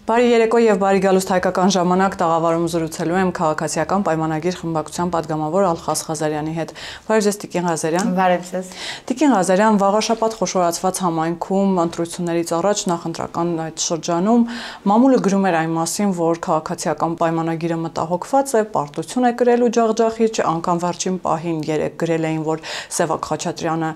Բարի երեկո եւ բարի գալուստ հայկական ժամանակ տաղավարում զրուցելու եմ քաղաքացիական պայմանագիր խմբակցության պատգամավոր Ալխաս Ղազարյանի հետ։ Բարև ձեզ Տիկին Ղազարյան։ Բարև ձեզ։ Տիկին Ղազարյան, վաղաշաբաթ խոշորացված համայնքում ընտրություններից առաջ նախընտրական այդ շրջանում մամուլը գրում էր այն մասին, որ քաղաքացիական պայմանագիրը մտահոգված է, պարտություն է կրելու ջախջախիչ, անգամ վերջին պահին երեք գրել էին, որ Սևակ Խաչատրյանը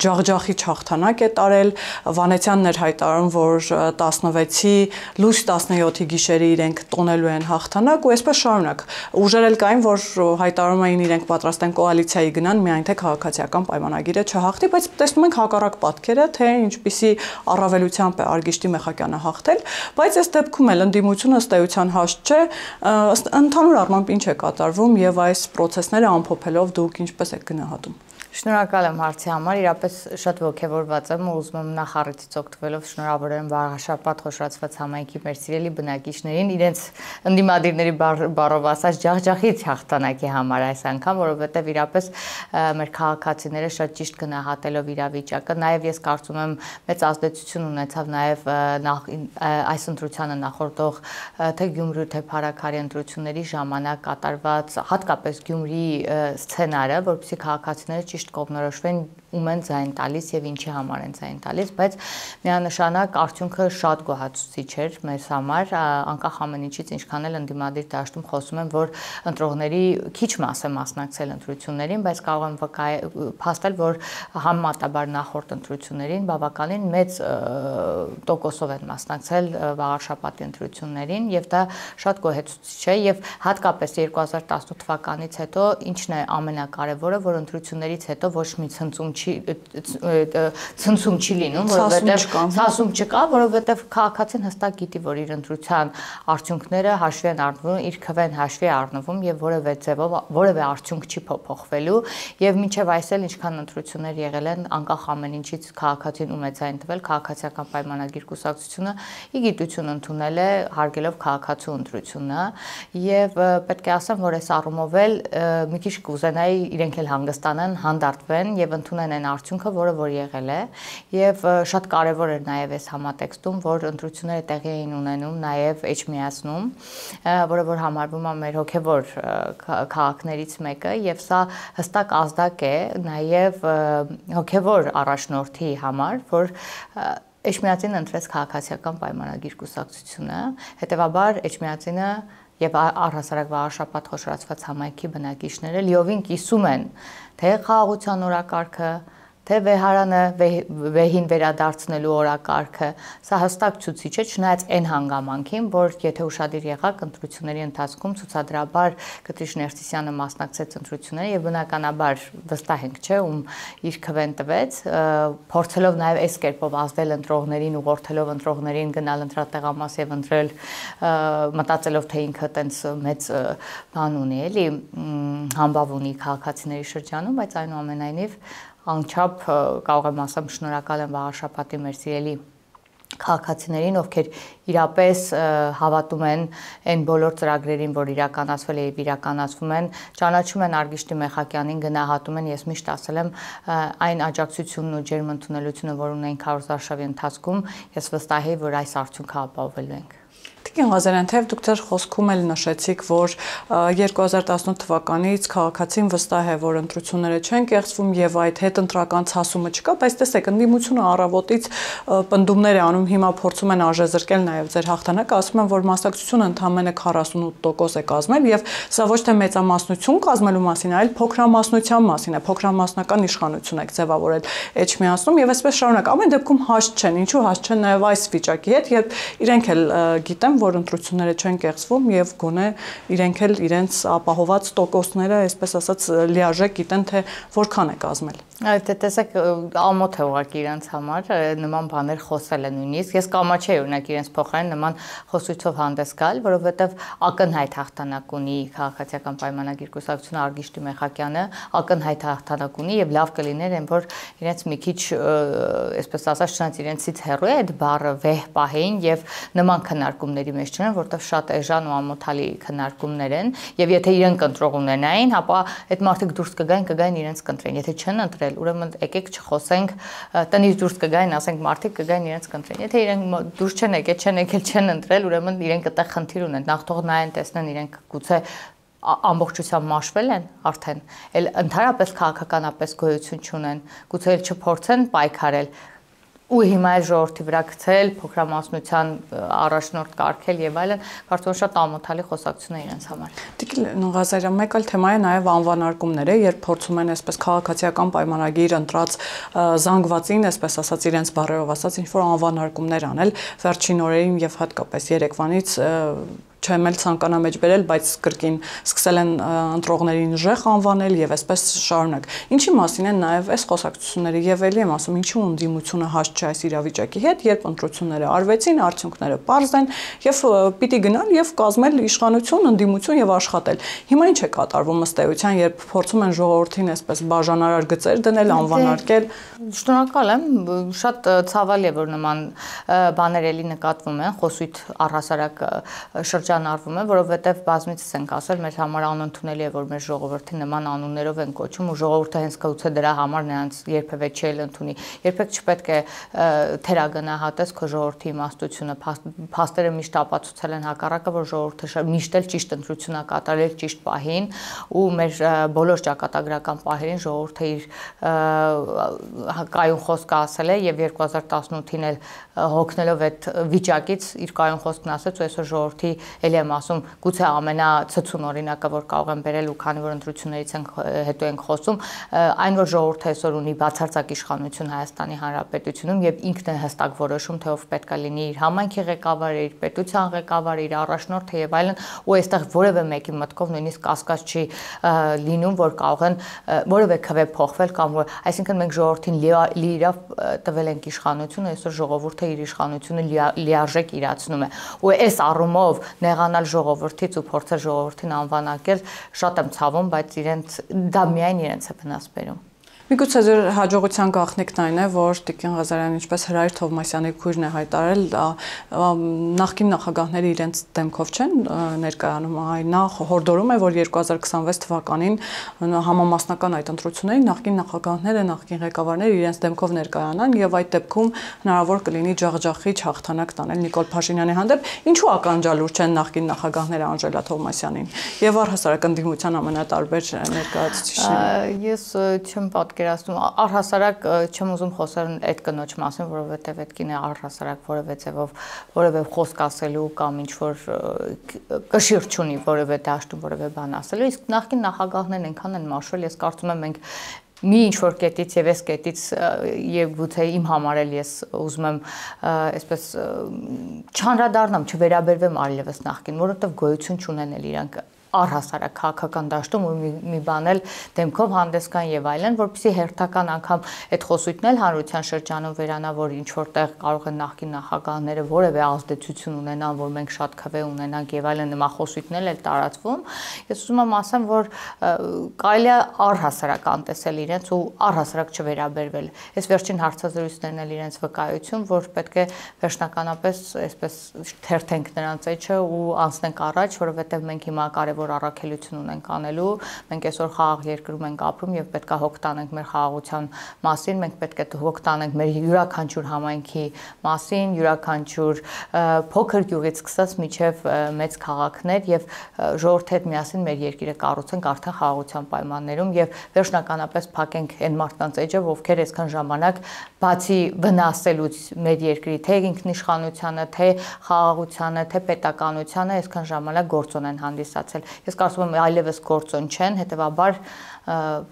ջախջախիչ հաղթանակ է տարել, Վանեցյանն էր հայտարարում, որ 16-ի լույս 17-ի գիշերը իրենք տոնելու են հաղթանակ ու այսպես շարունակ։ Ուժեր էլ կային, որ հայտարարում էին իրենք պատրաստ են կոալիցիայի գնան, միայն թե քաղաքացիական պայմանագիրը չհաղթի, բայց տեսնում ենք հակառակ պատկերը, թե ինչպիսի առավելությամբ է Արգիշտի Մեխակյանը հաղթել, բայց այս դեպքում էլ ընդդիմությունը ըստ էության հաշտ չէ, ընդհանուր առմամբ ինչ է կատարվում եւ այս process-ները ամփոփելով դուք ինչպես եք գնահատում։ Շնորհակալ եմ հարցի համար, իրապես շատ ողջավորված եմ ու ուզում եմ նախ առիթից օգտվելով շնորհավորեմ վաղաշաբաթ խոշորացված համայնքի մեր սիրելի բնակիչներին իրենց ընդդիմադիրների բառով ասած ջախջախից հաղթանակի համար այս անգամ, որովհետև իրապես մեր քաղաքացիները շատ ճիշտ գնահատելով իրավիճակը, նաև ես կարծում եմ մեծ ազդեցություն ունեցավ նաև այս ընտրությանը նախորդող թե Գյումրու թե Փարաքարի ընտրությունների ժամանակ կատարված հատկապես Գյումրի սցենարը, որովհետեւ քաղաքացիները ճիշտ կողմնորոշվեն ում են ձայն տալիս եւ ինչի համար են ձայն տալիս, բայց միանշանակ արդյունքը շատ գոհացուցիչ էր մեզ համար, անկախ ամեն ինչից, ինչքան էլ ընդդիմադիր դաշտում խոսում են, որ ընտրողների քիչ մաս է մասնակցել ընտրություններին, բայց կարող եմ փաստել, որ համեմատաբար նախորդ ընտրություններին բավականին մեծ տոկոսով են մասնակցել վաղաշաբաթի ընտրություններին եւ դա շատ գոհացուցիչ է եւ հատկապես 2018 թվականից հետո ինչն է ամենակարևորը, որ ընտրություններից հետո ոչ մի ցնցում չի լինում, որովհետև ցասում չկա, որովհետև քաղաքացին հստակ գիտի, որ իր ընտրության արդյունքները հաշվի են առնվում, իր քվեն հաշվի առնվում եւ որևէ ձևով որևէ արդյունք չի փոփոխվելու եւ մինչեւ այսօր ինչքան ընտրություններ եղել են, անկախ ամեն ինչից քաղաքացին ում է ցայն տվել, քաղաքացիական պայմանագիր կուսակցությունը ի գիտություն ընդունել է հարգելով քաղաքացու ընտրությունը եւ պետք է ասեմ, որ այս առումով էլ մի քիչ կուզենայի իրենք էլ հանգստանան, հանդարտվեն եւ ընդունեն այն արդյունքը, որը որ եղել է եւ շատ կարեւոր էր նաեւ այս համատեքստում, որ ընտրությունները տեղի էին ունենում նաեւ Էջմիածնում, որը որ համարվում է մեր հոգեվոր քաղաքներից մեկը եւ սա հստակ ազդակ է նաեւ հոգեվոր առաջնորդի համար, որ Էջմիածին ընտրեց քաղաքացիական պայմանագիր կուսակցությունը, հետեւաբար Էջմիածինը եւ առհասարակ վաղաշաբաթ խոշորացված համայնքի բնակիչները լիովին կիսում են թե խաղաղության օրակարգը, թե վեհարանը վեհին վերադարձնելու օրակարգը, սա հստակ ցույց է, չնայած այն հանգամանքին, որ եթե ուշադիր եղաք ընտրությունների ընթացքում ցուցադրաբար Կտրիշ Ներսիսյանը մասնակցեց ընտրություններին եւ բնականաբար վստահ ենք, չէ, ում իր քվեն տվեց, փորձելով նաեւ այս կերպով ազդել ընտրողներին, ուղղորդելով ընտրողներին գնալ ընտրատեղամաս եւ ընտրել, մտածելով թե ինքը տենց մեծ բան ունի, էլի համբավ ունի քաղաքացիների շրջանում, բայց այնուամենայնիվ անչափ կարող եմ ասեմ շնորհակալ եմ վաղաշաբաթի մեր սիրելի քաղաքացիներին, ովքեր իրապես հավատում են այն բոլոր ծրագրերին, որ իրականացվել է եւ իրականացվում են, ճանաչում են Արգիշտի Մեխակյանին, գնահատում են, ես միշտ ասել եմ այն աջակցությունն ու ջերմընդունելությունը, որ ունենք քարոզարշավի ընթացքում, ես վստահ եմ, որ այս արդյունքը ապահովելու ենք։ Տիկին Ղազարյան, թեև դուք ձեր խոսքում էլ նշեցիք, որ 2018 թվականից քաղաքացին վստահ է, որ ընտրությունները չեն կեղծվում եւ այդ հետընտրական ցասումը չկա, բայց տեսեք, ընդդիմությունը առավոտից պնդումներ է անում, հիմա փորձում են արժեզրկել նաեւ ձեր հաղթանակը, ասում են, որ մասնակցությունը ընդամենը 48% է կազմել եւ սա ոչ թե մեծամասնություն կազմելու մասին, այլ փոքրամասնության մասին է, փոքրամասնական իշխանություն եք ձևավորել Էջմիածնում եւ այսպես շարունակ։ Ամեն դեպքում հաշտ չեն, ինչու հաշտ չեն նաեւ այս վիճակի հետ, երբ իրենք էլ գիտեն, որ ընտրությունները չեն կեղծվում եւ գոնե իրենք էլ իրենց ապահոված տոկոսները, այսպես ասած, լիարժեք գիտեն, թե որքան է կազմել։ Այդ տեսեք ամոթ է ուղղակի իրենց համար նման բաներ խոսելը նույնիսկ ես կամաչեի օրինակ իրենց փոխարեն նման խոսույցով հանդես գալ, որովհետև ակնհայտ հաղթանակ ունի քաղաքացիական պայմանագիր կուսակցությունը Արգիշտի Մեխակյանը, ակնհայտ հաղթանակ ունի եւ լավ կլիներ այն որ իրենց մի քիչ այսպես ասած չնայած իրենցից հեռու է այդ բառը վեհ պահեին եւ նման քննարկումների ընտրողների մեջ չեն, որտեղ շատ էժան ու ամոթալի քննարկումներ են, եւ եթե իրենք ընտրող ունենային, ապա այդ մարդիկ դուրս կգային իրենց կընտրեն։ Եթե չեն ընտրել, ուրեմն եկեք չխոսենք, տնից դուրս կգային, ասենք մարդիկ կգային իրենց կընտրեն։ Եթե իրենք դուրս չեն եկել, չեն ընտրել, ուրեմն իրենք այդտեղ խնդիր ունեն։ Նախ թող նայեն, տեսնեն իրենք գուցե ամբողջությամբ մաշվել են արդեն, էլ ընդհանրապես քաղաքականապես գոյություն չունեն, գուցե չփորձեն պայքարել ու հիմա այս ժողովրդի վրա գցել, փոքրամասնության առաջնորդ կարգել եւ այլն, կարծում եմ շատ ամոթալի խոսակցություն է իրենց համար։ Տիկին Ղազարյան, մեկ այլ թեմա է նաեւ անվանարկումները, երբ փորձում են այսպես քաղաքացիական պայմանագիր ընտրած զանգվածին, այսպես ասած իրենց բառերով ասած, ինչ որ անվանարկումներ անել, վերջին օրերին եւ հատկապես երեկվանից չեմ էլ ցանկանա մեջ բերել, բայց կրկին սկսել են ընտրողներին ուժեղ անվանել եւ այսպես շարունակ։ Ինչի մասին են նաեւ այս խոսակցությունները եւ ելի եմ ասում, ինչու ընդդիմությունը հաստ չէ այս իրավիճակի հետ, երբ ընտրությունները արվեցին, արդյունքները պարզ են եւ պիտի գնալ եւ կազմել իշխանություն, ընդդիմություն եւ աշխատել։ Հիմա ինչ է կատարվում ըստ էության, երբ փորձում են ժողովրդին այսպես բաժանարար գծեր դնել, անվանարկել։ Շնորհակալ եմ, շատ ցավալի է, որ նման բաներ էլի նկատվում են, խոսույթ առհասարակ շրջանառվում է, որովհետև բազմիցս ենք ասել, մեր համար անընդունելի է, որ մեր ժողովրդին նման անուններով են կոչում ու ժողովուրդը հենց գուցե դրա համար նրանց երբևէ չի ընդունի։ Երբեք չպետք է թերագնահատես քո ժողովրդի իմաստությունը, փաստերը միշտ ապացուցել են հակառակը, որ ժողովուրդը միշտ էլ ճիշտ ընտրություն է կատարել ճիշտ պահին ու մեր բոլոր ճակատագրական պահերին ժողովուրդը իր կայուն խոսքը ասել է եւ 2018-ին էլ հոգնելով այդ վիճակից իր կայուն խոսքն ասեց ու այսօր ժողովրդի էլի եմ ասում, գուցե ամենացցուն օրինակը, որ կարող եմ բերել ու քանի որ ընտրություններից հետո ենք խոսում, այն որ ժողովուրդը այսօր ունի բացարձակ իշխանություն Հայաստանի Հանրապետությունում եւ ինքն է հստակ որոշում, թե ով պետք է լինի իր համայնքի ղեկավարը, իր պետության ղեկավարը, իր առաջնորդը եւ այլն, ու այստեղ որևէ մեկի մտքով նույնիսկ կասկած չի լինում, որ կարող են որևէ քվե փոխվել կամ որ, այսինքն մենք ժողովրդին լիիրավ տվել ենք իշխանություն, այսօր ժողովուրդը իր իշխանությունը լիարժեք իրացնում է։ Ու այս առումով նեղանալ ժողովրդից ու փորձել ժողովրդին անվանակել շատ եմ ցավում, բայց դա միայն իրենց է վնաս բերում։ Միգուցե ձեր հաջողության գաղտնիքն այն է, որ Տիկին Ղազարյան, ինչպես Հրայր Թովմասյանի քույրն է հայտարարել, նախկին նախագահները իրենց դեմքով չեն ներկայանում, այլ նա հորդորում է, որ 2026 թվականին համամասնական այդ ընտրություններին նախկին նախագահները, նախկին ղեկավարները իրենց դեմքով ներկայանան եւ այդ դեպքում հնարավոր կլինի ջախջախիչ հաղթանակ տանել Նիկոլ Փաշինյանի հանդեպ, ինչու ականջալուր չեն նախկին նախագահները Անժելա Թովմասյանին եւ առհասարակ ընդդիմության ամենատարբեր ներկայացուցիչները։ Ես չեմ պատկերացնում, առհասարակ չեմ ուզում խոսել այդ կնոջ մասին, որովհետև այդ կինը առհասարակ որևէ ձևով որևէ խոսք ասելու կամ ինչ որ կշիռ չունի որևէ դաշտում որևէ բան ասելու, իսկ նախկին նախագահներն այնքան են մաշվել, ես կարծում եմ մենք մի ինչ-որ կետից եւ այս կետից եւ գուցե իմ համար էլ ես ուզում եմ այսպես չանդրադառնամ, չվերաբերվեմ այլևս նախկին, որովհետեւ գոյություն չունեն էլ իրանք առհասարակ քաղաքական դաշտում ու մի բան էլ դեմքով հանդես գան եւ այլն, որպեսզի հերթական անգամ այդ խոսույթն էլ հանրության շրջանում վերանա, որ ինչ որտեղ կարող են նախկին նախագահները որևէ ազդեցություն ունենան, որ մենք շատ քվե ունենանք եւ այլն, նման խոսույթն էլ տարածվում։ Ես ուզում եմ ասեմ, որ կարելի է առհասարակ անտեսել իրենց ու առհասարակ չվերաբերվել։ Այս վերջին հարցազրույցներն էլ իրենց վկայություն, որ պետք է վերջնականապես այսպես թերթենք նրանց էջը ու անցնենք առաջ, որովհետեւ մենք հիմա կարևոր առաքելություն ունենք անելու, մենք այսօր խաղաղ երկրում ենք ապրում եւ պետք է հոգ տանենք մեր խաղաղության մասին, մենք պետք է հոգ տանենք մեր յուրաքանչյուր համայնքի մասին, յուրաքանչյուր փոքր գյուղից սկսած մինչեւ մեծ քաղաքներ եւ ժողովրդի հետ միասին մեր երկիրը կառուցենք արդեն խաղաղության պայմաններում եւ վերջնականապես փակենք այն մարդկանց էջը, ովքեր այսքան ժամանակ բացի վնասելուց մեր երկրի թե ինքնիշխանությանը, թե խաղաղությանը, թե պետականությանը այսքան ժամանակ գործոն են հանդիսացել։ Ես կարծում եմ այլևս գործոն չեն, հետեւաբար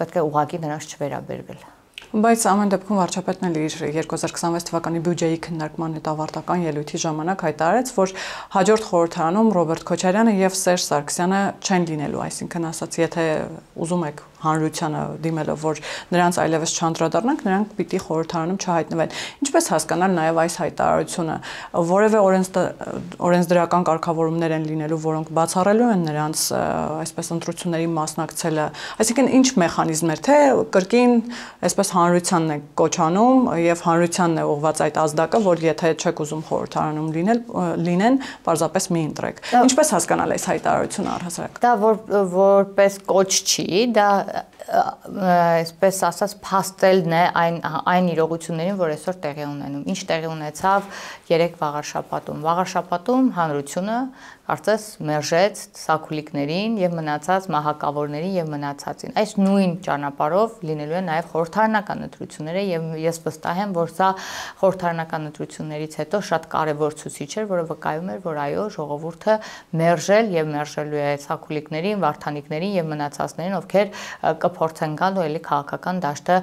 պետք է ուղղակի նրանց չվերաբերվել։ Բայց ամեն դեպքում վարչապետն էլ իր 2026 թվականի բյուջեի քննարկման հետավարտական ելույթի ժամանակ հայտարարեց, որ հաջորդ խորհրդարանում Ռոբերտ Քոչարյանը եւ Սերժ Սարգսյանը չեն լինելու, այսինքն ասած, եթե ուզում եք հանրությանը դիմելով, որ նրանց այլևս չանդրադառնանք, նրանք պիտի խորհրդարանում չհայտնվեն։ Ինչպես հասկանալ նաև այս հայտարարությունը, որևէ օրենսդրական կարգավորումներ են լինելու, որոնք բացառելու են նրանց այսպես ընտրությունների մասնակցելը, այսինքն ինչ մեխանիզմ էր, թե կրկին այսպես հանրությանն է կոչանում եւ հանրությանն է ուղղված այդ ազդակը, որ եթե չեք ուզում խորհրդարանում լինեն, պարզապես մի ընտրեք։ Ինչպես հասկանալ այս հայտարարությունը առհասարակ։ Դա որպես կոչ չի, դա այսպես ասած փաստելն է այն իրողություններին, որ այսօր տեղի ունենում։ Ինչ տեղի ունեցավ 3 վաղարշաբաթում հանրությունը կարծես մերժեց սակուլիկներին եւ մնացած մահակավորներին եւ մնացածին։ Այս նույն ճանապարհով լինելու է նաեւ խորհրդարանական ընտրությունները եւ ես վստահ եմ, որ սա խորհրդարանական ընտրություններից հետո շատ կարեւոր ցուցիչ էր, որը վկայում էր, որ այո, ժողովուրդը մերժել եւ մերժելու է սակուլիկներին, վարդանիկներին եւ մնացածներին, ովքեր կփորձեն գալ ու էլի քաղաքական դաշտը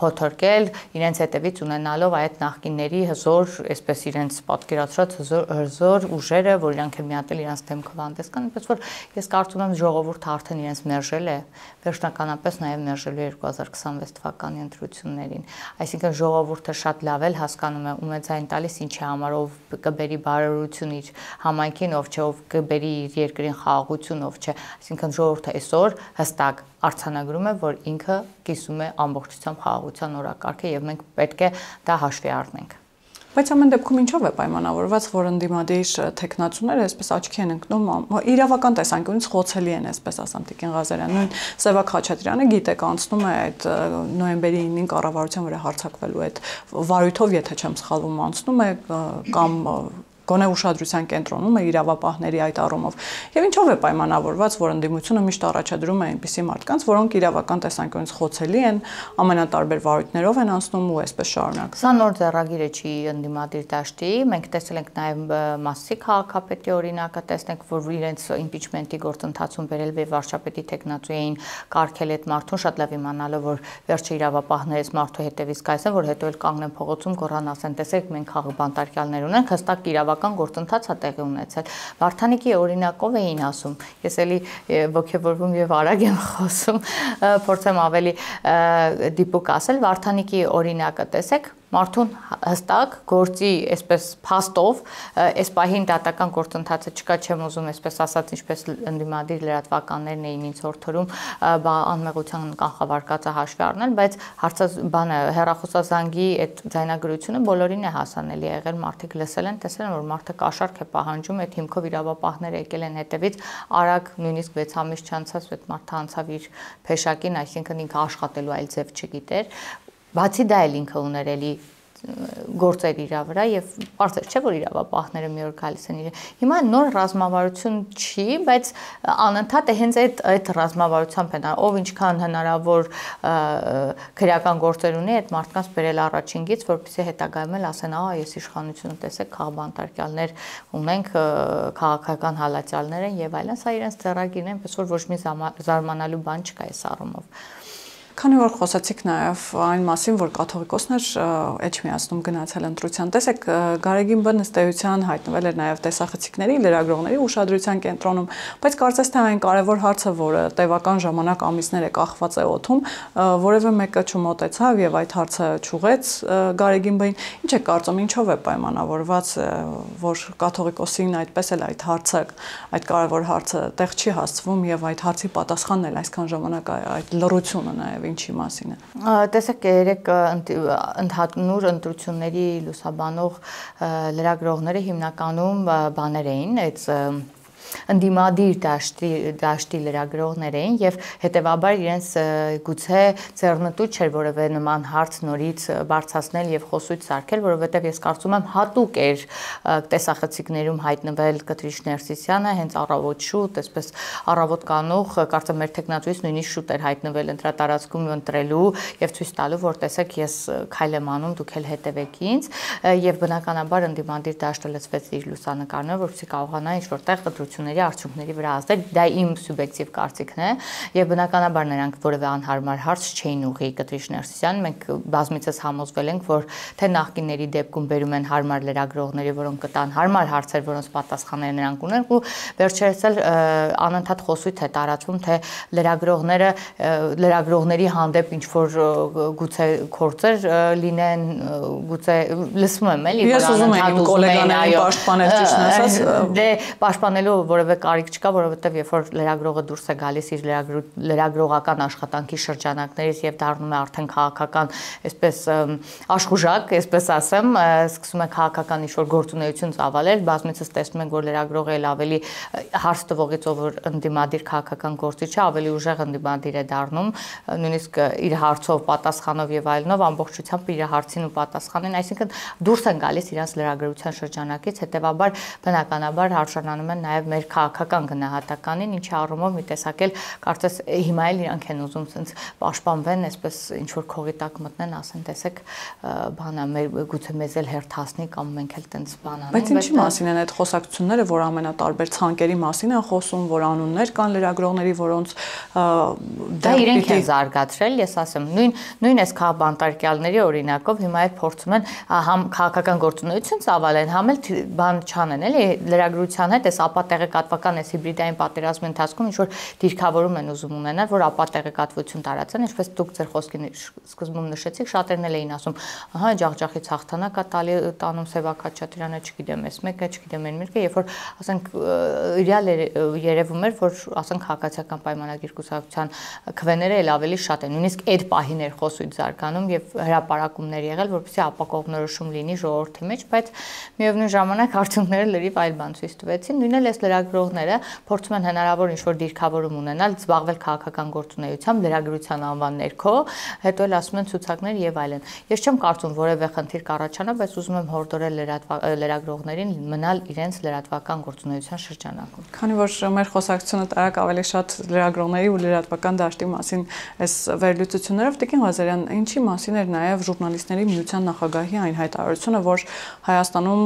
փոթորկել, իրենց հետևից ունենալով այդ նախկինների հզոր, այսպես իրենց պատկերացրած հզոր ուժերը, որ իրանք են միատել իրենց դեմքով հանդես կան, այնպես որ ես կարծում եմ ժողովուրդը արդեն իրենց մերժել է, վերջնականապես նաև մերժելու է 2026 թվականի ընտրություններին։ Այսինքն ժողովուրդը շատ լավ էլ հասկանում է ու մեծ այն տալիս ինչի համար ով կբերի բարօրություն իր համայնքին, ով չէ, ով կբերի իր երկրին խաղաղություն, ով չէ։ Այսինքն ժողովուրդը այսօր հստակ արձանագրում է, որ ինքը կիսում է ամբողջությամբ խաղաղության օրակարգը եւ մենք պետք է դա հաշվի առնենք։ Բայց ամեն դեպքում ինչով է պայմանավորված, որ ընդդիմադիր տեխնացուները այսպես աչքի են ընկնում, իրավական տեսանկյունից խոցելի են, այսպես ասեմ, Տիկին Ղազարյան, նույն Սևակ Խաչատրյանը գիտեք անցնում է այդ նոյեմբերի 9-ին կառավարության վրա հարձակվելու այդ վարույթով, եթե չեմ սխալվում, անցնում է կամ գոնե ուշադրության կենտրոնում է իրավապահների այդ առումով։ Եվ ինչով է պայմանավորված, որ ընդդիմությունը միշտ առաջադրում է այնպիսի մարդկանց, որոնք իրավական տեսանկյունից խոցելի են, ամենատարբեր վարույթներով են անցնում ու այսպես շարունակ։ Սա նոր ձեռագիր չի ընդդիմադիր դաշտի, մենք տեսել ենք նաև Մասսի քաղաքապետի օրինակը, տեսնենք, որ իրենց իմպիչմենտի գործընթացում բերել է վարչապետի տեխնացու էին կարգել այդ մարդուն, շատ լավ իմանալով, որ վերջը իրավապահներից մարդու հետևից կայսեն, որ հետո էլ կանգնեն փողոցում գոռան ասեն, տեսեք, մենք խաղբանտարկյալներ ունենք, հստակ իրավական գործընթաց է տեղի ունեցել։ Վարդանիկի օրինակով էին ասում, ես էլի ոգևորվում եւ արագ եմ խոսում, փորձեմ ավելի դիպուկ ասել, Վարդանիկի օրինակը տեսեք, մարդուն հստակ գործի այսպես փաստով այս պահին դատական գործընթացը չկա, չեմ ուզում այսպես ասած, ինչպես ընդդիմադիր լրատվականներն էին ինձ հորդորում անմեղության կանխավարկածը հաշվի առնել, բայց բանը հեռախոսազանգի այդ ձայնագրությունը բոլորին է հասանելի եղել, մարդիկ լսել են, տեսել են, որ մարդը կաշառք է պահանջում, այդ հիմքով իրավապահները եկել են հետևից, արագ նույնիսկ 6 ամիս չանցած այդ մարդը անցավ իր փեշակին, այսինքն ինքը աշխատելու այլ ձև չգիտեր։ Բացի դա էլ ինքը ուներ էլի գործեր իր վրա եւ բարձր չէ որ իրավապահները մի օր գալիս են իր հիմա նոր ռազմավարություն չի, բայց անընդհատ է հենց այդ ռազմավարությամբ են ով ինչքան հնարավոր քրեական գործեր ունի այդ մարդկանց բերել առաջինից, որպեսզի հետագայում էլ ասեն, ես իշխանությունը տեսեք, քաղբանտարկյալներ ունենք, քաղաքական հալածյալներ են եւ այլն, սա իրենց ձեռագիրն է, այնպես որ ոչ մի զարմանալու բան չկա այս առումով։ Քանի որ խոսացիք նաև այն մասին, որ կաթողիկոսներ Էջմիածնում գնացել ընտրության, տեսեք, Գարեգին Բ ըստ էության հայտնվել էր նաև տեսախցիկների, լրագրողների ուշադրության կենտրոնում, բայց կարծես թե այն կարևոր հարցը, որը տևական ժամանակ ամիսներ է կախված է օդում, որևէ մեկը չմոտեցավ եւ այդ հարցը չուղեց Գարեգին Բ-ին, ինչ է կարծում, ինչով է պայմանավորված, որ կաթողիկոսին այդպես էլ այդ հարցը, այդ կարևոր հարցը տեղ չի հասցվում եւ այդ հարցի պատասխանն էլ այսքան ժամանակ այդ լռությունը նաև ինչի մասին է։ Տեսեք, երեք ընդհանուր ընտրությունների լուսաբանող լրագրողները հիմնականում բաներ էին, այդ ընդդիմադիր դաշտի լրագրողներ էին եւ հետեւաբար իրենց գուցե ձեռնտու չէր որևէ նման հարց նորից բարձրացնել եւ խոսույց սարքել, որովհետեւ ես կարծում եմ հատուկ էր տեսախցիկներում հայտնվել Կտրիշ Ներսիսյանը հենց առավոտ շուտ, այսպես առավոտ կանող, կարծեմ մեր տեխնատուից նույնիսկ շուտ էր հայտնվել ընտրատարածքում ընտրելու եւ ցույց տալու, որ տեսեք ես քայլ եմ անում, դուք էլ հետեւեք ինձ եւ բնականաբար ընդդիմադիր դաշտը լցվեց իր լուսանկարները, որպեսզի կարողանա ինչ որտեղ գործողությունների արդյունքների վրա ազդել, դա իմ սուբյեկտիվ կարծիքն է, եւ բնականաբար նրանք որևէ անհարմար հարց չէին ուղղի Կտրիշ Ներսիսյանին, մենք բազմիցս համոզվել ենք, որ թե նախկինների դեպքում բերում են հարմար լրագրողների, որոնք կտան հարմար հարցեր, որոնց պատասխանները նրանք ունեն, ու վերջերս էլ անընդհատ խոսույթ է տարածվում, թե լրագրողների հանդեպ ինչ որ գուցե գործեր լինեն, գուցե լսում եմ էլի, որ անընդհատ գոլեգաներին պաշտպանել, ճիշտն ասած, դե պաշտպանելու որևէ կարիք չկա, որովհետև երբ որ լրագրողը դուրս է գալիս իր լրագրողական աշխատանքի շրջանակներից եւ դառնում է արդեն քաղաքական, այսպես աշխուժակ, այսպես ասեմ, սկսում է քաղաքական ինչ-որ գործունեություն ծավալել, բազմիցս տեսնում ենք, որ լրագրողը էլ ավելի հարց տվողից, ով որ ընդդիմադիր քաղաքական գործիչ է, ավելի ուժեղ ընդդիմադիր է դառնում, նույնիսկ իր հարցով, պատասխանով եւ այլնով ամբողջությամբ իր հարցին ու պատասխանին, այսինքն դուրս են գալիս իրենց լրագրության շրջանակից, հետեւաբար բնականաբար արժանանում են նաեւ մեր քաղաքական գնահատականին, ինչի առումով մի տեսակ էլ կարծես հիմա էլ իրանք են ուզում ցենց պաշտպանվեն, այսպես ինչ որ քողի տակ մտնեն, ասեն, տեսեք, բանա մեր գուցե մեզ էլ հերթացնի կամ մենք էլ տենց բան անենք։ Բայց ինչի մասին են այդ խոսակցությունները, որ ամենատարբեր ցանկերի մասին են խոսում, որ անուններ կան լրագրողների, որոնց դա իրենք են զարգացրել, ես ասեմ, նույն այս քաղաքաբանտարկյալների օրինակով հիմա էլ փորձում են համ քաղաքական գործունեություն ծավալեն, համ էլ բան չանեն, էլի լրագրության հետ այս ապատեղեկատվական այս հիբրիդային պատերազմի ընթացքում ինչ որ դիրքավորում են ուզում ունենալ, որ ապատեղեկատվություն տարածեն, ինչպես դուք ձեր խոսքի սկզբում նշեցիք, շատերն էլ էին ասում, ահա ջախջախից հաղթանակ է տանում Սևակ Խաչատրյանը, չգիտեմ, այս մեկը, չգիտեմ, այն մեկը, երբ որ ասենք իրյալ երևում էր, որ ասենք քաղաքացիական պայմանագիր կուսակցության քվեները էլ ավելի շատ են, նույնիսկ այդ պահին էր խոսույթ զարգանում եւ հրապարակումներ եղել, որպեսզի ապակողմնորոշում լինի ժողովրդի մեջ, բայց միևնույն ժամանակ արդյունքները լրիվ այլ բան ցույց տվեցին, նույնն էլ այս լրագրողները փորձում են հնարավոր ինչ-որ դիրքավորում ունենալ, զբաղվել քաղաքական գործունեությամբ, լրագրության անվան ներքո, հետո էլ ասում են ցուցակներ եւ այլն։ Ես չեմ կարծում որևէ խնդիր կառաջանա, բայց ուզում եմ հորդորել լրագրողներին մնալ իրենց լրատվական գործունեության շրջանակում։ Քանի որ մեր խոսակցությունը տարակ ավելի շատ լրագրողների ու լրատվական դաշտի մասին այս վերլուծություններով, Տիկին Ղազարյան, ինչի մասին էր նաեւ ժուրնալիստների միության նախագահի այն հայտարարությունը, որ Հայաստանում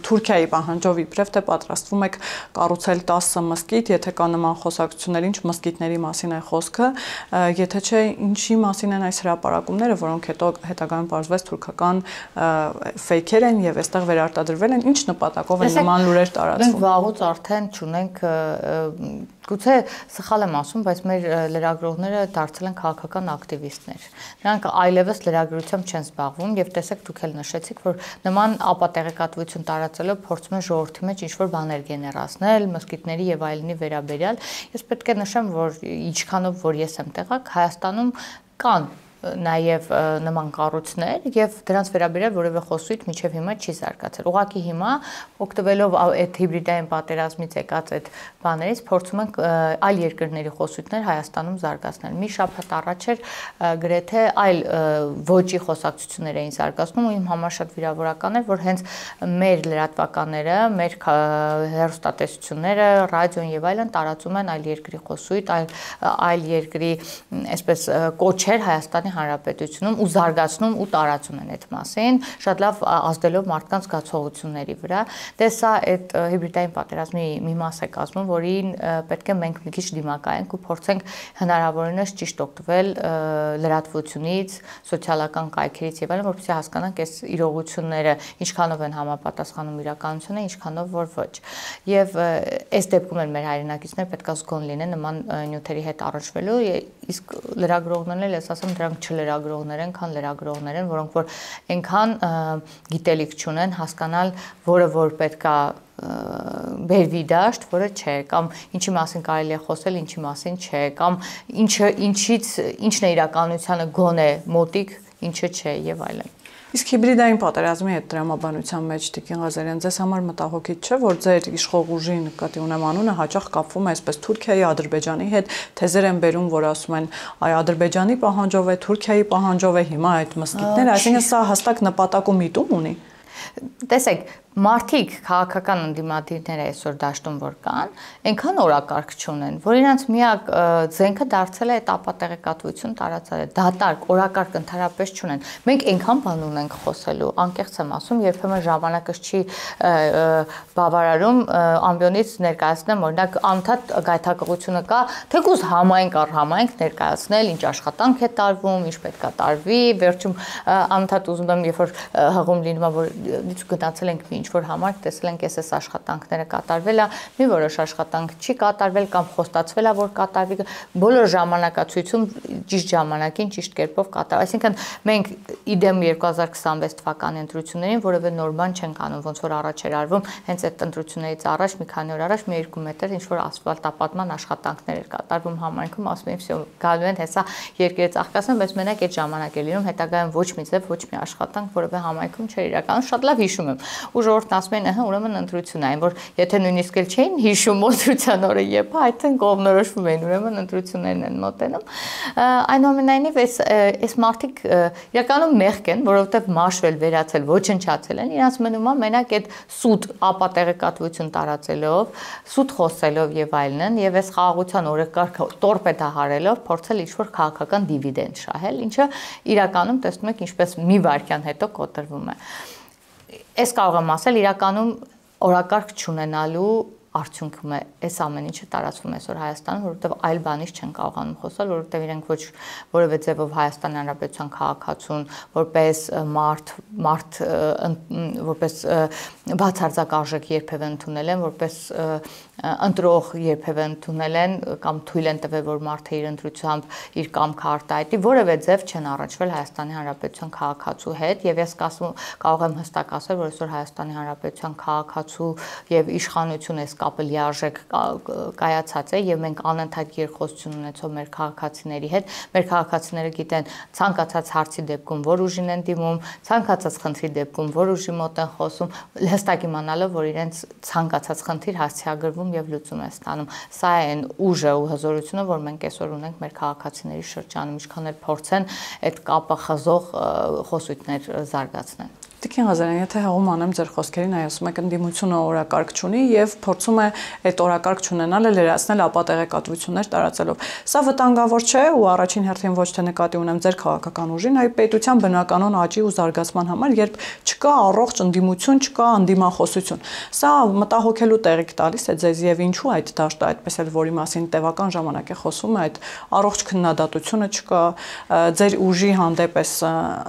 Թուրքիայի պահանջով իբրև թե պատրաստվում եք կառուցել 10 մզկիթ, եթե կա նման խոսակցություններ, ինչ մզկիթների մասին է խոսքը, եթե չէ, ինչի մասին են այս հրապարակումները, որոնք հետո հետագայում պարզվեց թուրքական ֆեյքեր են եւ այստեղ վերարտադրվել են, ինչ նպատակով են նման լուրեր տարածվում։ Մենք վաղուց արդեն չունենք, գուցե սխալ եմ ասում, բայց մեր լրագրողները դարձել են քաղաքական ակտիվիստներ։ Նրանք այլևս լրագրությամբ չեն զբաղվում եւ տեսեք դուք էլ նշեցիք, որ նման ապատեղեկատվություն տարածելով փորձում են ժողովրդի մեջ ինչ-որ բաներ գեներացնել, մզկիթների եւ այլնի վերաբերյալ։ Ես պետք է նշեմ, որ ինչքանով որ ես եմ տեղակ, Հայաստանում կան նաև նման կառույցներ եւ դրանց վերաբերյալ որևէ խոսույթ մինչեւ հիմա չի զարգացել։ Ուղղակի հիմա օգտվելով այդ հիբրիդային պատերազմից եկած այդ բաներից փորձում ենք այլ երկրների խոսույթներ Հայաստանում զարգացնել։ Մի շաբաթ առաջ էր գրեթե այլ ոճի խոսակցություններ էին զարգացնում ու իմ համար շատ վիրավորական էր, որ հենց մեր լրատվականները, մեր հեռուստատեսությունները, ռադիոն եւ այլն տարածում են այլ երկրի խոսույթ, այլ երկրի այսպես կոչեր Հայաստանի Հանրապետությունում ու զարգացնում ու տարածում են այդ մասին, շատ լավ ազդելով մարդկանց զգացողությունների վրա։ Դե սա այդ հիբրիդային պատերազմի մի մաս է կազմում, որին պետք է մենք մի քիչ դիմակայենք ու փորձենք հնարավորինս ճիշտ օգտվել լրատվությունից, սոցիալական կայքերից եւ այլն, որպեսզի հասկանանք այս իրողությունները ինչքանով են համապատասխանում իրականությանը, ինչքանով որ ոչ։ Եվ այս դեպքում էլ մեր հայրենակիցներ պետք է զգոն լինեն նման նյութերի հետ առնչվելու, իսկ լրագրողներն էլ, ես ասեմ, դրանք չլրագրողներ են, քան լրագրողներ են, որոնք որ այնքան գիտելիք չունեն հասկանալ, որը որ պետքա բերվի դաշտ, որը չէ, կամ ինչի մասին կարելի է խոսել, ինչի մասին չէ, կամ ինչն է իրականությանը գոնե մոտիկ, ինչը չէ եւ այլն։ Իսկ հիբրիդային պատերազմի հետ դրամաբանության մեջ Տիկին Ղազարյան, ձեզ համար մտահոգիչ չէ, որ ձեր իշխող ուժի նկատի ունեմ անունը հաճախ կապվում է այսպես Թուրքիայի, Ադրբեջանի հետ, թեզեր են բերում, որ ասում են, այ Ադրբեջանի պահանջով է, Թուրքիայի պահանջով է, հիմա այդ մզկիթները, այսինքն սա հստակ նպատակ ու միտում ունի։ Տեսեք, մարդիկ քաղաքական ընդդիմադիրները այսօր դաշտում որ կան, այնքան օրակարգ չունեն, որ իրենց միակ ձենքը դարձել է այդ ապատեղեկատվություն տարածելը, դատարկ օրակարգ ընդհանրապես չունեն։ Մենք այնքան բան ունենք խոսելու, անկեղծ եմ ասում, երբեմն ժամանակս չի բավարարում ամբիոնից ներկայացնեմ, օրինակ անդադ գայթակղությունը կա, թեկուզ համայնք առ համայնք ներկայացնել, ինչ աշխատանք է տարվում, ինչ պետք է տարվի, վերջում անդադ ուզում եմ, երբ որ հղում լինում է, որ գնացել ենք ինչ որ համար տեսել ենք այս աշխատանքները կատարվել է, մի որոշ աշխատանք չի կատարվել կամ խոստացվել է որ կատարվի, բոլոր ժամանակացույցում ճիշտ ժամանակին ճիշտ կերպով կատարվել։ Այսինքն մենք իդեմ 2026 թվականի ընտրություններին որևէ նոր բան չենք անում, ոնց որ առաջ էր արվում, հենց այդ ընտրություններից առաջ մի քանի օր առաջ մի 2 մետր ինչ որ ասֆալտապատման աշխատանքներ էր կատարվում համայնքում, ասում են, всё, գալու են հեսա երկրի ծաղկացան, բայց մենակ այդ ժամանակ է լինում, հետագայում ոչ մի ձև, ոչ մի աշխատանք որևէ համայնքում չէր իրականում, շատ լավ հիշում եմ։ Ու ժողովուրդն ասում են, ըհը, ուրեմն ընտրություն է, այն որ եթե նույնիսկ էլ չէին հիշում ընտրության օրը երբ, այդտեղ կողմնորոշվում էին, ուրեմն ընտրություններն են մոտենում։ Այնուամենայնիվ այս մարդիկ իրականում մեղք են, որովհետև մաշվել, վերացել, ոչնչացել են, իրանց մնում է մենակ այդ սուտ ապատեղեկատվություն տարածելով, սուտ խոսելով եւ այլն, եւ այս խաղաղության օրակարգը տորպեդահարելով փորձել ինչ-որ քաղաքական դիվիդենդ շահել, ինչը իրականում տեսնում եք ինչպես մի վայրկյան հետո կոտրվում է։ Այս կարող եմ ասել իրականում օրակարգ չունենալու արդյունքում է այս ամեն ինչը տարածվում այսօր Հայաստանում, որովհետև այլ բանից չեն կարողանում խոսալ, որովհետև իրենք ոչ որևէ ձևով Հայաստանի Հանրապետության քաղաքացուն որպես որպես բացարձակ արժեք երբևէ ընդունել են, որպես ընտրող երբևէ ընդունել են կամ թույլ են տվել, որ մարդը իր ընտրությամբ իր կամքը արտահայտի, որևէ ձև չեն առաջվել Հայաստանի Հանրապետության քաղաքացու հետ, եւ ես կարող եմ հստակ ասել, որ այսօր Հայաստանի Հանրապետության քաղաքացու եւ իշխանություն այս կապը լիարժեք կայացած է եւ մենք անընդհատ երկխոսություն ունեցող մեր քաղաքացիների հետ, մեր քաղաքացիները գիտեն ցանկացած հարցի դեպքում որ ուժին են դիմում, ցանկացած խնդրի դեպքում որ ուժի մոտ են խոսում, հստակ իմանալով, որ իրենց ցանկացած խնդիր հասցեագրվում եւ լուծում է ստանում։ Սա է այն ուժը ու հզորությունը, որ մենք այսօր ունենք մեր քաղաքացիների շրջանում, ինչքան էլ փորձեն այդ կապը խզող խոսույթներ զարգացնել։ Տիկին Ղազարյան, եթե հաղում անեմ ձեր խոսքերին, ասում եք ընդդիմությունը օրակարգ չունի եւ փորձում է այդ օրակարգ չունենալը լրացնել ապատեղեկատվություններ տարածելով։ Սա վտանգավոր չէ ու առաջին հերթին ոչ թե նկատի ունեմ ձեր քաղաքական ուժին, այլ պետության բնականon աճի ու զարգացման համար, երբ չկա առողջ ընդդիմություն, չկա ընդդիմախոսություն։ Սա մտահոգելու տեղիք տալիս է ձեզ եւ ինչու այդ դաշտը այդպես էլ որի մասին տևական ժամանակ է խոսում, այդ առողջ քննադատությունը չկա, ձեր ուժի հանդեպ էս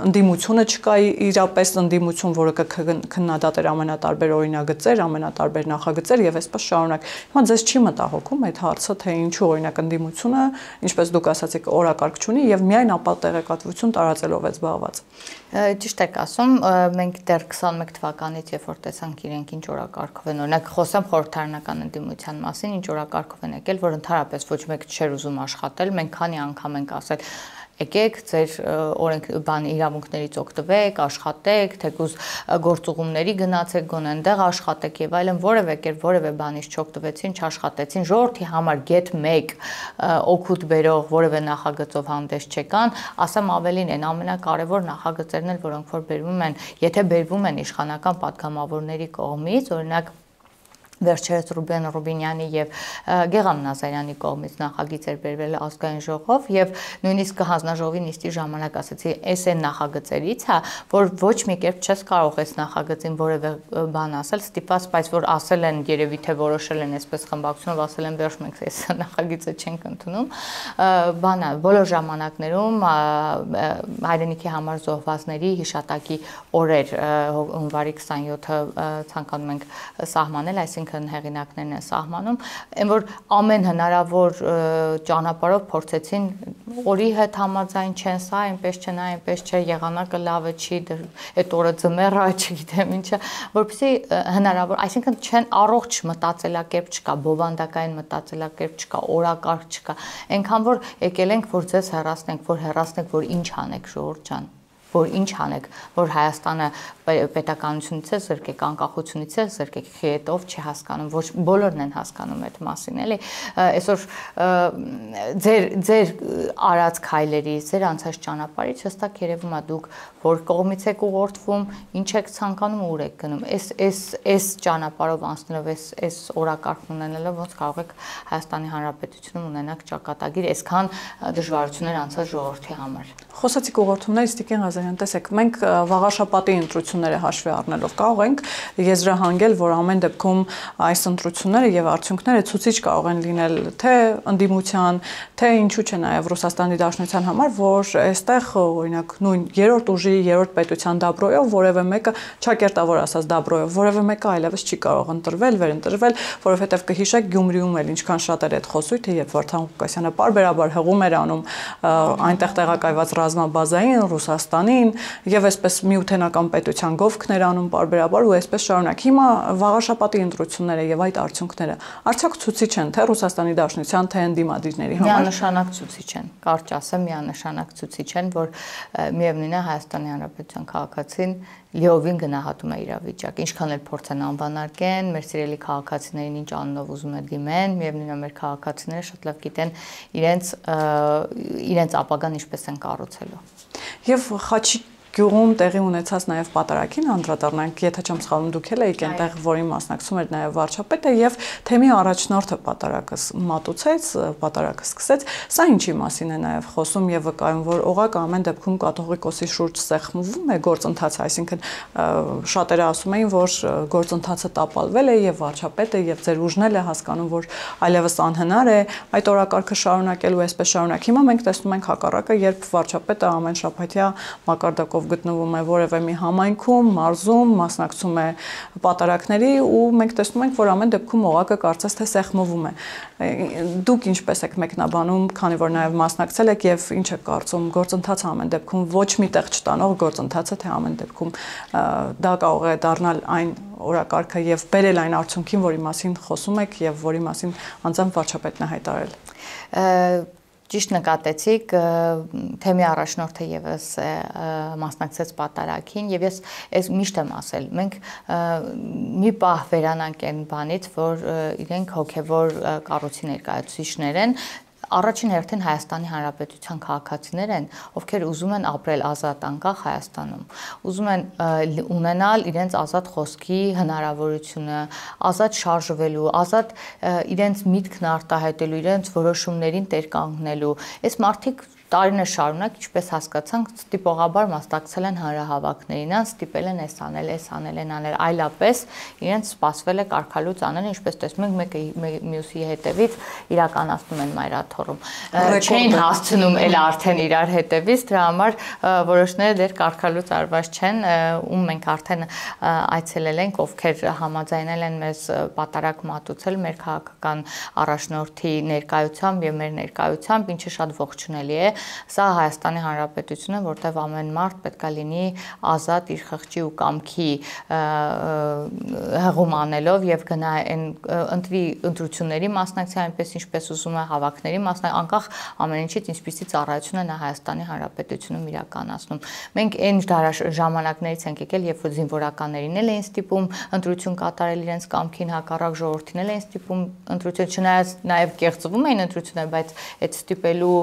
ընդդիմությունը չկա իրապես որը կքննադատեր ամենատարբեր օրինագծեր, ամենատարբեր նախագծեր եւ այսպես շարունակ։ Հիմա ձեզ չի մտահոգում այդ հարցը, թե ինչու օրինակ ընդդիմությունը, ինչպես դուք ասացիք, օրակարգ չունի եւ միայն ապատեղեկատվություն տարածելով է զբաղված։ Ճիշտ եք ասում, մենք դեռ 21 թվականից երբ որ տեսանք իրենք ինչ օրակարգով են, օրինակ խոսեմ խորհրդարանական ընդդիմության մասին, ինչ օրակարգով են եկել, որ ընդհանրապես ոչ մեկ չէր ուզում աշխատել, մենք քանի անգամ ենք ասել եկեք ձեր օրենք բան իրավունքներից օգտվեք, աշխատեք, թեկուզ գործուղումների գնացեք, գոնե այնտեղ աշխատեք եւ այլն, որևէ կերպ որևէ բանից չօգտվեցին, չաշխատեցին, ժողովրդի համար get 1 օգուտ բերող որևէ նախագծով հանդես չեկան, ասեմ ավելին, այն ամենակարևոր նախագծերն էլ, որոնք որ բերվում են, եթե բերվում են իշխանական падգամավորների կողմից, օրինակ վերջերս Ռուբեն Ռուբինյանի եւ Գեգամ Նազարյանի կողմից նախագիծ էր բերվել ազգային ժողով եւ նույնիսկ հանձնաժողովի նիստի ժամանակ ասացի, այս այն նախագծերից է, որ ոչ մի կերպ չես կարող այս նախագծին որևէ բան ասել, ստիպած, բայց որ ասել են երևի թե որոշել են այսպես խմբակցությունով ասել են վերջ մենք այս նախագիծը չենք ընդունում, բանը բոլոր ժամանակներում հայրենիքի համար զոհվածների հիշատակի օրեր հունվարի 27-ը ցանկանում ենք սահմանել, այսինքն հեղինակներն են սահմանում, այն որ ամեն հնարավոր ճանապարհով փորձեցին օրի հետ համաձայն չեն, սա այնպես չէ, նա այնպես չէ, եղանակը լավը չի, այդ օրը ձմեռ է, չգիտեմ ինչը, որպեսզի հնարավոր, այսինքն չեն առողջ մտածելակերպ չկա, բովանդակային մտածելակերպ չկա, օրակարգ չկա, այնքան որ եկել ենք, որ ձեզ հեռացնենք, որ ինչ անեք ժողովուրդ ջան։ որ ինչ անեք, որ Հայաստանը պետականությունից է զրկեք, անկախությունից է զրկեք, հետով չի հասկանում, ոչ բոլորն են հասկանում այդ մասին, էլի։ Այսօր ձեր արած քայլերի, ձեր անցած ճանապարհից հստակ երևում է դուք որ կողմից եք ուղղորդվում, ինչ եք ցանկանում ու ուր եք գնում։ Այս ճանապարհով անցնելով, այս օրակարգն ունենալով ոնց կարող եք Հայաստանի Հանրապետությունում ունենալ ճակատագիր այսքան դժվարություններ անցած ժողովրդի համար։ Խոսացիք ուղղորդումներից, Տիկին Ղազարյան, տեսեք, մենք վաղաշաբաթի ընտրությունները հաշվի առնելով կարող ենք եզրահանգել, որ ամեն դեպքում այս ընտրությունները եւ արդյունքները ցուցիչ կարող են լինել թե ընդդիմության, թե ինչու՞ չէ նաեւ Ռուսաստանի Դաշնության համար, որ այստեղ օրինակ նույն երրորդ ուժի, երրորդ պետության դաբրոյով որևէ մեկը, ճակերտավոր ասած դաբրոյով, որևէ մեկը այլևս չի կարող ընտրվել, վերընտրվել, որովհետեւ կհիշեք Գյումրիում էլ ինչքան շատ էր այդ խոսույթը, երբ Վարդան Ղուկասյանը պարբերաբար հղում էր անում այնտեղ տեղակայված ռազմաբազային Ռուսաստանին եւ այսպես միութենական պետության գովքներ անում պարբերաբար ու այսպես շարունակ։ Հիմա վաղաշաբաթի ընտրությունները եւ այդ արդյունքները արդյոք ցուցիչ են թե Ռուսաստանի Դաշնության, թե ընդդիմադիրների համար։ Միանշանակ ցուցիչ են, կարճ ասեմ, միանշանակ ցուցիչ են, որ միևնույն է Հայաստանի Հանրապետության քաղաքացին լիովին գնահատում է իրավիճակը, ինչքան էլ փորձեն անվանարկեն, մեր սիրելի քաղաքացիներին ինչ անունով ուզում է դիմեն, միևնույն է մեր քաղաքացիները շատ լավ գիտեն իրենց ապագան ինչպես են կառուցելու։ Եվ Խաչիկ գյուղում տեղի ունեցած նաև պատարագին անդրադառնանք, եթե չեմ սխալվում, դուք էլ եք այնտեղ, որին մասնակցում էր նաև վարչապետը եւ թեմի առաջնորդը պատարագը մատուցեց, պատարագը սկսեց։ Սա ինչի մասին է նաև խոսում եւ վկայում, որ օղակը ամեն դեպքում կաթողիկոսի շուրջ սեղմվում է գործընթացը, այսինքն շատերը ասում էին, որ գործընթացը տապալվել է եւ վարչապետը եւ ձեր ուժն էլ է հասկանում, որ այլևս անհնար է այդ օրակարգը շարունակելու այսպես շարունակ։ Հիմա մենք տեսնում ենք հակառակը, երբ վարչապետը ամեն շաբաթյա մակարդակով գտնվում է որևէ մի համայնքում, մարզում, մասնակցում է պատարակների ու մենք տեսնում ենք, որ ամեն դեպքում օղակը կարծես թե սեղմվում է։ Դուք ինչպես եք մեկնաբանում, քանի որ նաև մասնակցել եք եւ ինչ եք կարծում, գործընթացը ամեն դեպքում ոչ մի տեղ չտանող գործընթացը, թե ամեն դեպքում դա կարող է դառնալ այն օրակարգը եւ բերել այն արդյունքին, որի մասին խոսում եք եւ որի մասին անձամբ վարչապետն է հայտարարել։ Ճիշտ նկատեցիք, թեմի առաջնորդը եւս մասնակցեց պատարագին եւ ես միշտ եմ ասել, մենք մի պահ վերանանք այն բանից, որ իրենք հոգեվոր կառույցի ներկայացուցիչներ են, առաջին հերթին Հայաստանի Հանրապետության քաղաքացիներ են, ովքեր ուզում են ապրել ազատ անկախ Հայաստանում, ուզում են ունենալ իրենց ազատ խոսքի հնարավորությունը, ազատ շարժվելու, ազատ իրենց միտքն արտահայտելու, իրենց որոշումներին տեր կանգնելու։ Այս մարդիկ տարիներ շարունակ, ինչպես հասկացանք, ստիպողաբար մասնակցել են հանրահավաքներին, ստիպել են այս անել, այն անել, այլապես իրենց սպասվել է կարգալուց անել, ինչպես տեսնում ենք, մեկը մյուսի հետևից իրականացնում են մայրաթոռում։ Չեն հասցնում էլ արդեն իրար հետևից, դրա համար որոշները դեռ կարգալուց արված չեն, ում մենք արդեն այցելել ենք, ովքեր համաձայնել են մեզ պատարագ մատուցել մեր քաղաքական առաջնորդի ներկայությամբ եւ մեր ներկայությամբ, ինչը շատ ողջունելի է։ Սա Հայաստանի Հանրապետությունը, որտեղ ամեն մարդ պետք է լինի ազատ իր խղճի ու կամքի հղում անելով եւ գնա ընտրի ընտրությունների մասնակցի այնպես ինչպես ուզում է, հավաքների անկախ ամեն ինչից ինչպիսի ծառայություն է նա Հայաստանի Հանրապետությունում իրականացնում։ Մենք այն ժամանակներից ենք եկել, երբ որ զինվորականներին էլ էին ստիպում ընտրություն կատարել իրենց կամքին հակառակ, ժողովրդին էլ էին ստիպում ընտրություն, չնայած նաեւ կեղծվում էին ընտրությունները, բայց այդ ստիպելու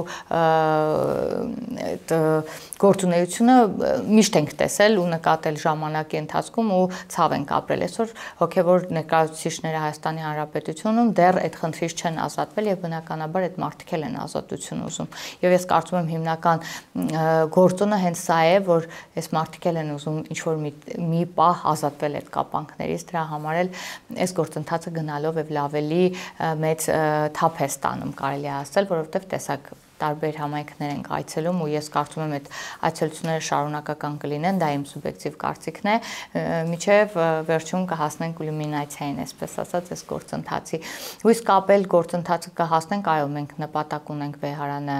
գործունեությունը միշտ ենք տեսել ու նկատել ժամանակի ընթացքում ու ցավ ենք ապրել։ Այսօր հոգևոր ներկայացուցիչները Հայաստանի Հանրապետությունում դեռ այդ խնդրից չեն ազատվել եւ բնականաբար այդ մարդիկ էլ են ազատություն ուզում։ Եվ ես կարծում եմ հիմնական գործոնը հենց սա է, որ այս մարդիկ էլ են ուզում ինչ որ մի պահ ազատվել այդ կապանքներից, դրա համար էլ այս գործընթացը գնալով եւ լավելի մեծ թափ է ստանում, կարելի է ասել, որովհետեւ տեսակ տարբեր համայնքներ ենք այցելում ու ես կարծում եմ այդ այցելությունները շարունակական կլինեն, դա իմ սուբյեկտիվ կարծիքն է, մինչև վերջում կհասնենք կուլմինացիային, այսպես ասած, այս գործընթացի։ Հույս կապել գործընթացը կհասնենք, այո, մենք նպատակ ունենք Վեհարանը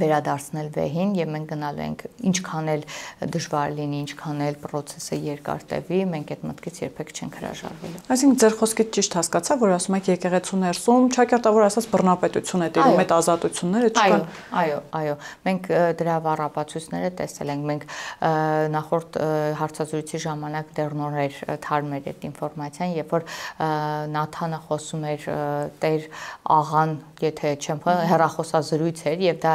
վերադարձնել վեհին եւ մենք գնալու ենք ինչքան էլ դժվար լինի, ինչքան էլ process-ը երկար տևի, մենք այդ մտքից երբեք չենք հրաժարվելու։ Այսինքն ձեր խոսքից ճիշտ հասկացա, որ ասում եք եկեղեցու ներսում ճակերտավոր ասած բռնապետություն է տիրում, այդ ազատությունները չկան։ Այո, մենք դրա վառապացույցները տեսել ենք։ Մենք նախորդ հարցազրույցի ժամանակ դեռ նոր էր թարմ էր այդ ինֆորմացիան, երբ որ Նաթանը խոսում էր Տեր աղան, եթե չեմ փոխ, հեռախոսազրույց էր եւ դա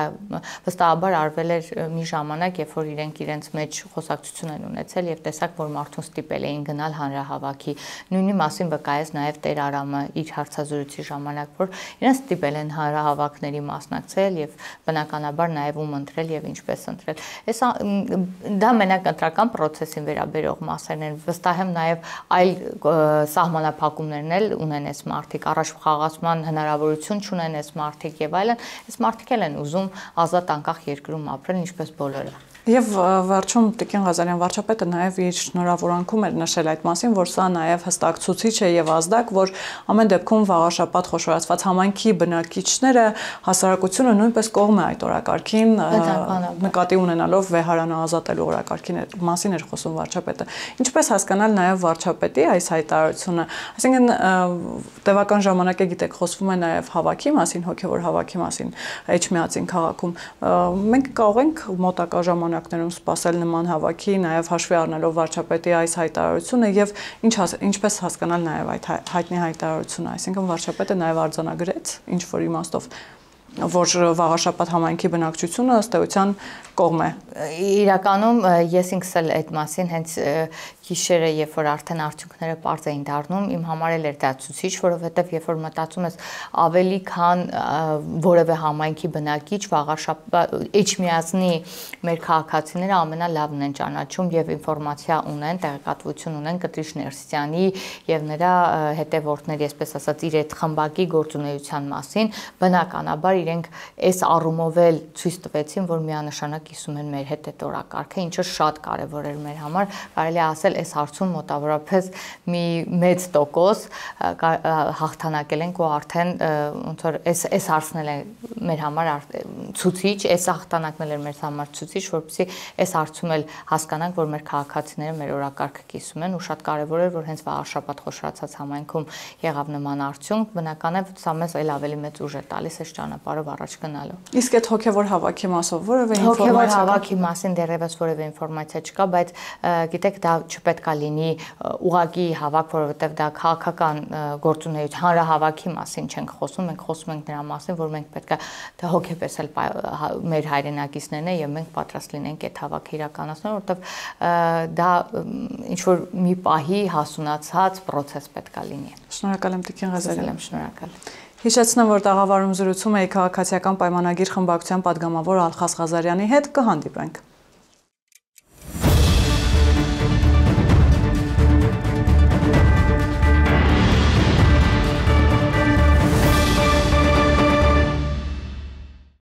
վստահաբար արվել էր մի ժամանակ, երբ որ իրենց մեջ խոսակցություն են ունեցել եւ տեսակ, որ մարդուն ստիպել էին գնալ հանրահավաքի։ Նույնի մասին վկայեց նաեւ Տեր Արամը իր հարցազրույցի ժամանակ, որ իրենց ստիպել են հանրահավաքների մասնակցել եւ բնականաբար նաեւ ում ընտրել եւ ինչպես ընտրել։ Այս դա մենակ ընտրական process-ին վերաբերող մասերն են։ Վստահ եմ նաեւ այլ սահմանափակումներն էլ ունեն այս մարդիկ, առաջ խաղացման հնարավորություն չունեն այս մարդիկ եւ այլն։ Այս մարդիկ էլ են ուզում ազատ անկախ երկրում ապրել, ինչպես բոլորը։ Եվ վերջում Տիկին Ղազարյան վարչապետը նաև իր շնորհավորանքում էր նշել այդ մասին, որ սա նաև հստակ ցուցիչ է եւ ազդակ, որ ամեն դեպքում վաղաշաբաթ խոշորացված համայնքի բնակիչները հասարակությունը նույնպես կողմ է այդ օրակարգին, նկատի ունենալով վեհարանը ազատելու օրակարգի մասին էր խոսում վարչապետը։ Ինչպես հասկանալ նաև վարչապետի այս հայտարարությունը, այսինքն տևական ժամանակ է գիտեք խոսվում է նաև հավաքի մասին, հոգևոր հավաքի մասին Էջմիածին քաղաքում։ Մենք կարող ենք մոտակա ժամանակներում սպասել նման հավաքի, նաև հաշվի առնելով վարչապետի այս հայտարարությունը եւ ինչպես հասկանալ նաև այդ հայտնի հայտարարությունը, այսինքն վարչապետը նաև արձանագրեց ինչ որ իմաստով, որ վաղաշաբաթ համայնքի բնակչությունը ըստ էության կողմ է։ Իրականում ես ինքս էլ այդ մասին հենց գիշերը, երբ որ արդեն արդյունքները պարզ էին դառնում, իմ համար էլ էր դա ցուցիչ, որովհետև երբ որ մտածում ես ավելի քան որևէ համայնքի բնակիչ վաղաշաբաթ Էջմիածնի մեր քաղաքացիները ամենալավն են ճանաչում եւ ինֆորմացիա ունեն, տեղեկատվություն ունեն Կտրիշ Ներսիսյանի եւ նրա հետևորդների, այսպես ասած, իր այդ խմբակի գործունեության մասին, բնականաբար իրենք այս առումով էլ ցույց տվեցին, որ միանշանակ կիսում են մեր հետ այդ օրակարգը, ինչը շատ կարևոր էր մեր համար, կարելի է ասել այս հարցում մոտավորապես մի մեծ տոկոս հաղթանակել ենք ու արդեն ոնց որ այս հարցն է մեր համար ցուցիչ, այս հաղթանակն էր մեր համար ցուցիչ, որպեսզի այս հարցում էլ հասկանանք, որ մեր քաղաքացիները մեր օրակարգը կիսում են ու շատ կարևոր էր, որ հենց վաղաշաբաթ խոշորացած համայնքում եղավ նման արդյունք, բնական է սա մեզ էլ ավելի մեծ ուժ է տալիս այս ճանապարհով առաջ գնալու։ Իսկ այդ հոգևոր հավաքի մասով որևէ հոգևոր հավաքի մասին դեռևս որևէ ինֆորմացիա չկա, բայց գիտեք, դա չպետք է լինի ուղղակի հավաք, որովհետև դա քաղաքական գործունեություն, հանրահավաքի մասին չենք խոսում, մենք խոսում ենք նրա մասին, որ մենք պետք է դա հոգեպես էլ մեր հայրենակիցներն են եւ մենք պատրաստ լինենք այդ հավաքը իրականացնել, որովհետև դա ինչ որ մի պահի հասունացած process պետք է լինի։ Շնորհակալ եմ Տիկին Ղազարյան։ Շնորհակալ։ Հիշեցնեմ, որ տաղավարում զրուցում էի քաղաքացիական պայմանագիր խմբակցության պատգամավոր Ալխաս Ղազարյանի հետ, կհանդիպենք։